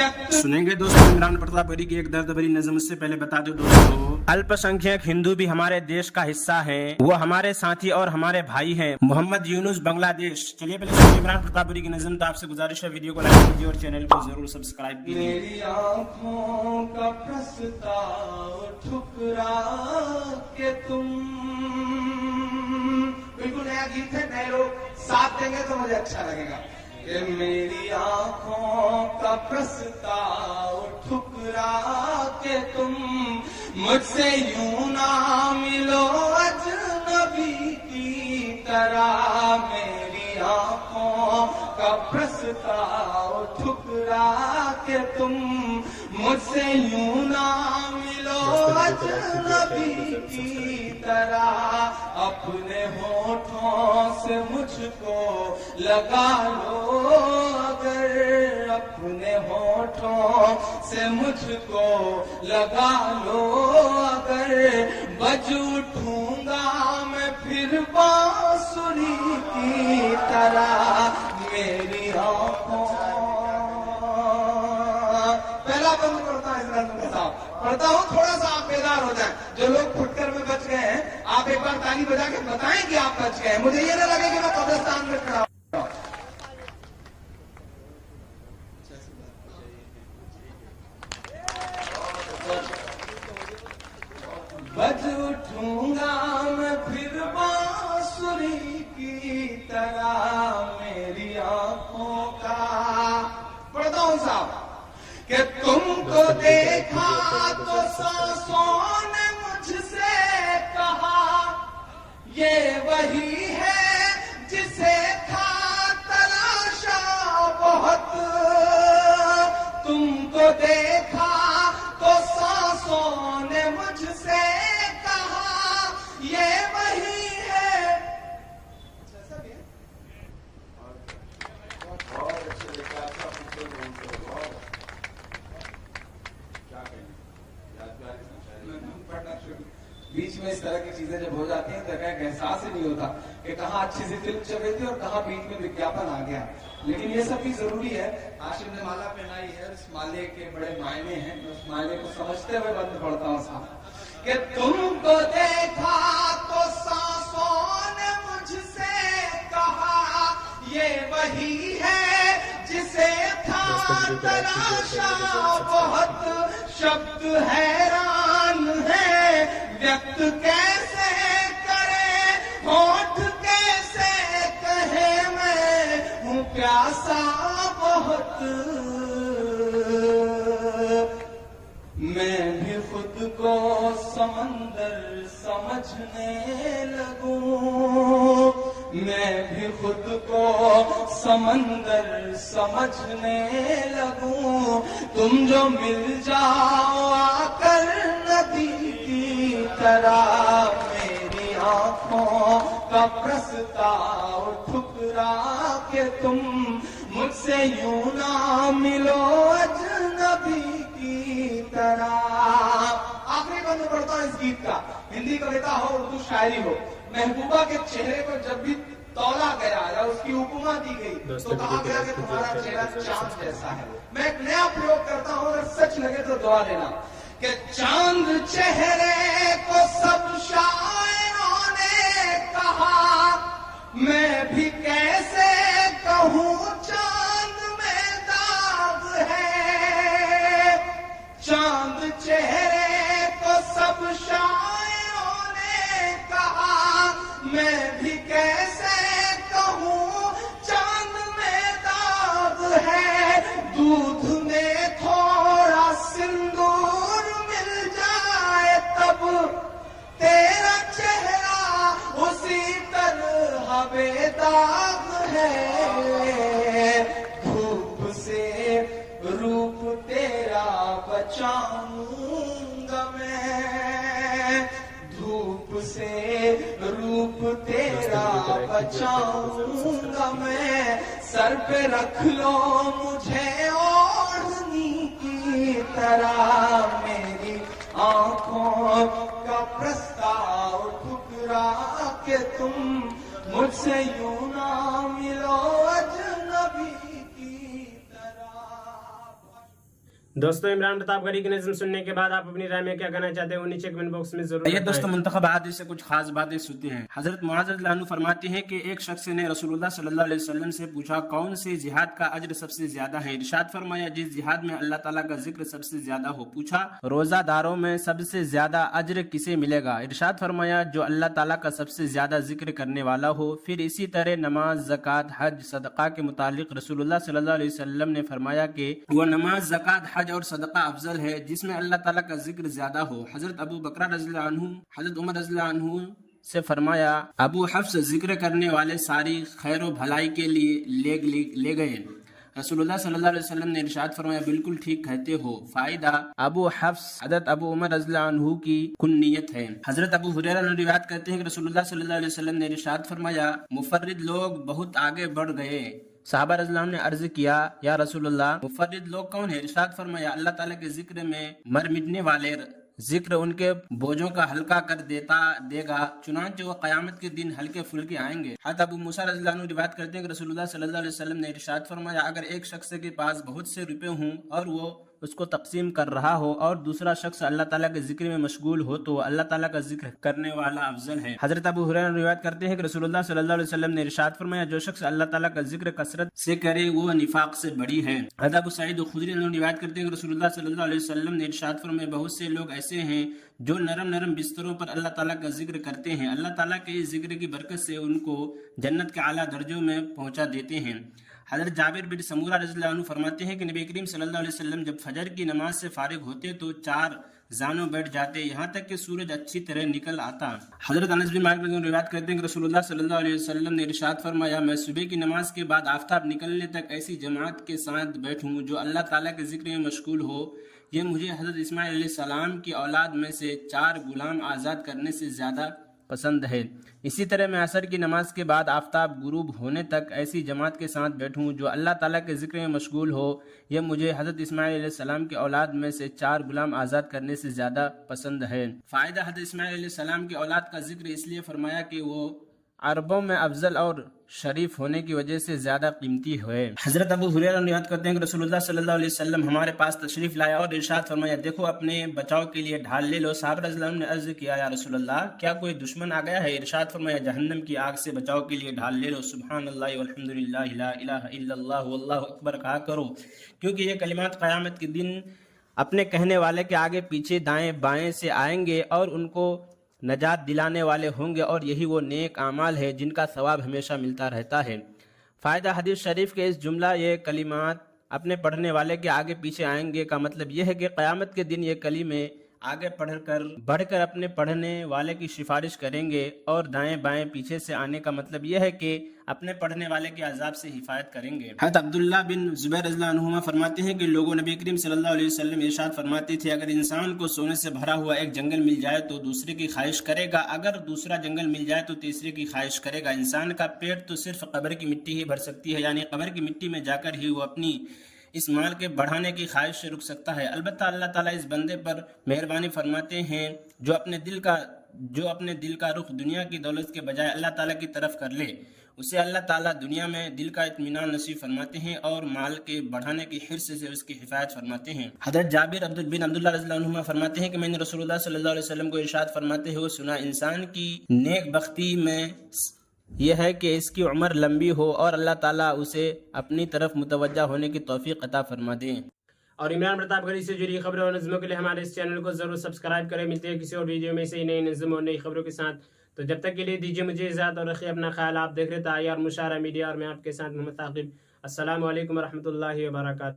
सुनेंगे दोस्तों इमरान प्रतापगढ़ी की एक दर्द भरी नज़म। उससे पहले बता दो दोस्तों, अल्पसंख्यक हिंदू भी हमारे देश का हिस्सा हैं। वो हमारे साथी और हमारे भाई हैं। मोहम्मद यूनुस, बांग्लादेश। चलिए पहले सुनिए इमरान प्रतापगढ़ी की नज़म। तो आपसे गुजारिश है वीडियो को लाइक कीजिए और चैनल को जरूर सब्सक्राइब कीजिए। मेरी आँखों का प्रस्ताव ठुकरा के तुम, बिल्कुल नया गीत है, नए लोग साथ देंगे तो मुझे अच्छा लगेगा। कि मेरी आँखों का प्रस्ताव ठुकरा के तुम मुझसे यूं ना मिलो अजनबी की तरह। मेरी आँखों का प्रस्ताव ठुकरा के तुम मुझसे यूं ना मिलो अजनबी की तरह। अपने होठों से मुझको लगा लो अगर, अपने होठों से मुझको लगा लो अगर, बज उठूंगा मैं फिर बांसुरी की तरह। मेरी आँखों, पहला बंद करता है इस के साथ पढ़ता हूँ, थोड़ा सा आप बेदार हो जाए। जो लोग फुटकर में बच गए हैं, आप एक बार ताली बजा के बताएं कि आप बच गए। मुझे ये ना लगे कि मैं कब्रिस्तान में खड़ा हूँ। बज उठूंगा मैं फिर बांसुरी की तरह। मेरी आँखों का, पढ़ता हूँ साहब, कि तुमको देखा तो सांसों ने मुझसे कहा ये वही है जिसे था तलाशा बहुत। तुमको देखा तो सांसों ने मुझसे कहा ये वही है। ऐसा भी है, बहुत अच्छे लिखा था। बीच में इस तरह की चीजें जब हो जाती हैं तो एक एहसास ही नहीं होता कि कहाँ अच्छी सी फिल्म चल रही थी और कहाँ बीच में विज्ञापन आ गया। लेकिन ये सब भी जरूरी है। आशिम ने माला पहनाई है, उस माले के बड़े मायने हैं। उस मायने को समझते हुए बंद पढ़ता हूँ साहब कि तुमको देखा तो सांसों ने मुझसे कहा ये वही है जिसे था तलाशा बहुत। शब्द हैरान है व्यक्त कैसे करे, होठ कैसे कहे मैं हूँ प्यासा बहुत। मैं भी खुद को समंदर समझने लगूं, मैं भी खुद को समंदर समझने लगूं। तुम जो मिल जाओ आकर नदी की तरह। मेरी आँखों का प्रस्ताव ठुकरा के तुम मुझसे यूं ना मिलो अजनबी की तरह। आखिरी बंद पढ़ता हूँ इस गीत का। हिंदी कविता हो, उर्दू शायरी हो। महबूबा के चेहरे को जब भी तौला गया या उसकी उपमा दी गई तो कहा गया कि तुम्हारा चेहरा चांद जैसा है। मैं एक नया प्रयोग करता हूँ, अगर सच लगे तो दुआ देना कि चांद चेहरे को सब शायरों ने कहा, मैं भी कैसे कहूँ चांद में दाग है। चांद चेहरे को सब शायरों ने कहा, मैं भी कैसे कहूँ चांद में दाग है। दूध में थोड़ा सिंदूर मिल जाए तब तेरा चेहरा उसी तरह बेदाग है। धूप से रूप तेरा बचाऊंगा मैं, धूप से रूप तेरा बचाऊंगा मैं। सर पे रख लो मुझे ओढ़नी की तरह। मेरी आँखों का प्रस्ताव ठुकरा के तुम मुझसे यूं ना मिलो अजनबी की तरह। दोस्तों इमरान प्रताप गढ़ी की नज़्म सुनने के बाद आप अपनी राय में क्या कहना चाहते हैं वो नीचे कमेंट बॉक्स में जरूर ये बताएं। दोस्तों मुंतखब हादीस से कुछ खास बातें सुनते हैं। हजरत मुआज़ रज़ियल्लाहु अन्हु फरमाते हैं कि एक शख्स ने रसूलुल्लाह सल्लल्लाहु अलैहि वसल्लम से पूछा, कौन से जिहाद का अज्र सबसे ज्यादा है? इरशाद फरमाया, जिस जिहाद में अल्लाह ताला का जिक्र सबसे ज्यादा हो। पूछा, रोजादारों में सबसे ज्यादा अज्र किसे मिलेगा? इरशाद फरमाया, जो अल्लाह ताला का सबसे ज्यादा जिक्र करने वाला हो। फिर इसी तरह नमाज, ज़कात, हज, सदका के मुतालिक रसूलुल्लाह सल्लल्लाहु अलैहि वसल्लम ने फरमाया कि वो नमाज, ज़कात, हज और सदका अफजल है जिसमें अल्लाह ताला का जिक्र ज्यादा हो। हजरत अबू बकर रज़ियल्लाहु अन्हु हजरत उमर रज़ियल्लाहु अन्हु से फरमाया, अबू हफ्स जिक्र करने वाले सारी खैर व भलाई के लिए ले गए। रसूलुल्लाह सल्लल्लाहु अलैहि वसल्लम ने इरशाद फरमाया, बिल्कुल ठीक कहते हो। फायदा, अबू हफ्स हजरत अबू उमर रज़ियल्लाहु अन्हु की कुन्नियत है। हजरत अबू हुरैरा रिवायत करते हैं कि रसूलुल्लाह सल्लल्लाहु अलैहि वसल्लम ने इरशाद फरमाया, मुफर्रिद लोग बहुत आगे बढ़ गए। साहबा रज़ियल्लाहु अन्हु ने अर्ज किया, या रसूलुल्लाह, मुफर्रिद लोग कौन है? इरशाद फरमाया, अल्लाह ताला के जिक्र में मर मिटने वाले, जिक्र उनके बोझों का हल्का कर देगा, चुनांचे वो क़यामत के दिन हल्के फुल्के आएंगे। हज़रत अबू मूसा रज़ियल्लाहु अन्हु रिवायत करते हैं कि रसूलुल्लाह सल्लल्लाहु अलैहि वसल्लम ने इरशाद फरमाया, अगर एक शख्स के पास बहुत से रुपए हों और वो उसको तकसीम कर रहा हो और दूसरा शख्स अल्लाह ताला के जिक्र में मशगूल हो तो अल्लाह ताला का जिक्र करने वाला अफजल है। हजरत अबू हुरैरा रिवायत करते हैं कि रसूलुल्लाह सल्लल्लाहु अलैहि वसल्लम ने इरशाद फरमाया, जो शख्स अल्लाह ताला का जिक्र कसरत से करे वो निफाक से बड़ी है। हजरत अबू सईद खुदरी रिवायत करते हैं कि रसूलुल्लाह सल्लल्लाहु अलैहि वसल्लम ने इरशाद फरमाया, बहुत से लोग ऐसे हैं जो नरम नरम बिस्तरों पर अल्लाह ताला का जिक्र करते हैं, अल्लाह ताला के इस जिक्र की बरकत से उनको जन्नत के आला दर्जों में पहुंचा देते हैं। हज़रत जाबिर बिन समूरा रज़ियल्लाहु अन्हु फरमाते हैं कि नबी करीम सल्लल्लाहु अलैहि वसल्लम जब फजर की नमाज से फारिग होते तो चार जानों बैठ जाते, यहाँ तक कि सूरज अच्छी तरह निकल आता। हज़रत अनस बिन मालिक रिवायत करते हैं कि रसूलुल्लाह सल्लल्लाहु अलैहि वसल्लम ने इरशाद फरमाया, मैं सुबह की नमाज के बाद आफताब निकलने तक ऐसी जमात के साथ बैठूं जो अल्लाह ताला के जिक्र में मशगूल हो। ये मुझे हज़रत इस्माइल अलैहिस्सलाम की औलाद में से 4 गुलाम आज़ाद करने से ज़्यादा पसंद है। इसी तरह मैं असर की नमाज के बाद आफताब गुरूब होने तक ऐसी जमात के साथ बैठूं जो अल्लाह ताला के जिक्र में मशगूल हो। यह मुझे हज़रत इस्माइल अलैहिस्सलाम की औलाद में से 4 गुलाम आज़ाद करने से ज़्यादा पसंद है। फ़ायदा, हज़रत इस्माइल अलैहिस्सलाम की औलाद का जिक्र इसलिए फरमाया कि वो अरबों में अफजल और शरीफ होने की वजह से ज्यादा कीमती है। हजरत अबू हुरैरा रिवायत करते हैं कि रसूलुल्लाह सल्लल्लाहु अलैहि वसल्लम हमारे पास तशरीफ लाया और इरशाद फरमाया, देखो अपने बचाव के लिए ढाल ले लो। साहब रज़ियल्लाहु अन्हु ने अर्ज किया, या रसूलल्लाह, क्या कोई दुश्मन आ गया है? इरशाद फरमाया, जहन्नम की आग से बचाव के लिए ढाल ले लो। सुब्हानल्लाह वल्हम्दुलिल्लाह ला इलाहा इल्लल्लाह वल्लाहु अकबर कहा करो, क्योंकि ये कलिमात क़यामत के दिन अपने कहने वाले के आगे पीछे दाएं बाएं से आएंगे और उनको नजात दिलाने वाले होंगे, और यही वो नेक आमाल है जिनका सवाब हमेशा मिलता रहता है। फ़ायदा, हदीस शरीफ के इस जुमला ये कलिमात अपने पढ़ने वाले के आगे पीछे आएंगे का मतलब यह है कि क़यामत के दिन ये कलीमे आगे बढ़कर अपने पढ़ने वाले की सिफारिश करेंगे, और दाएं बाएं पीछे से आने का मतलब यह है कि अपने पढ़ने वाले के अजाब से हिफायत करेंगे। हज़रत अब्दुल्लाह बिन ज़ुबैर रज़ियल्लाहु अन्हुमा फरमाते हैं कि लोगों नबी करीम सल्लल्लाहु अलैहि वसल्लम इरशाद फरमाते थे, अगर इंसान को सोने से भरा हुआ एक जंगल मिल जाए तो दूसरे की ख्वाहिश करेगा, अगर दूसरा जंगल मिल जाए तो तीसरे की ख्वाहिश करेगा। इंसान का पेट तो सिर्फ कब्र की मिट्टी ही भर सकती है, यानी कब्र की मिट्टी में जाकर ही वो अपनी इस माल के बढ़ाने की ख्वाहिश से रुक सकता है। अलबत्ता अल्लाह ताला इस बंदे पर मेहरबानी फरमाते हैं जो अपने दिल का रुख दुनिया की दौलत के बजाय अल्लाह ताला की तरफ कर ले, उसे अल्लाह ताला दुनिया में दिल का इत्मीनान नसीब फरमाते हैं और माल के बढ़ाने की हिर्स से उसकी हिफायत फरमाते हैं। हज़रत जाबिर बिन अब्दुल्लाह रज़ियल्लाहु अन्हुमा फरमाते हैं कि मैंने रसूलुल्लाह सल्लल्लाहु अलैहि वसल्लम को इरशाद फरमाते हुए सुना, इंसान की नेक बख्ती में यह है कि इसकी उम्र लंबी हो और अल्लाह ताला उसे अपनी तरफ मुतवज्जा होने की तौफीक अता फरमा दें। और इमरान प्रताप गढ़ी से जुड़ी खबरों और नज़्मों के लिए हमारे इस चैनल को जरूर सब्सक्राइब करें। मिलते हैं किसी और वीडियो में से नई नज़्म और नई खबरों के साथ। तो जब तक के लिए दीजिए मुझे इजाज़त और रखिए अपना ख्याल। आप देख रहे थे आईआर मुशारा मीडिया और मैं आपके साथ मोहम्मद ताक़िब। अस्सलामु अलैकुम व रहमतुल्लाहि व बरकातहू।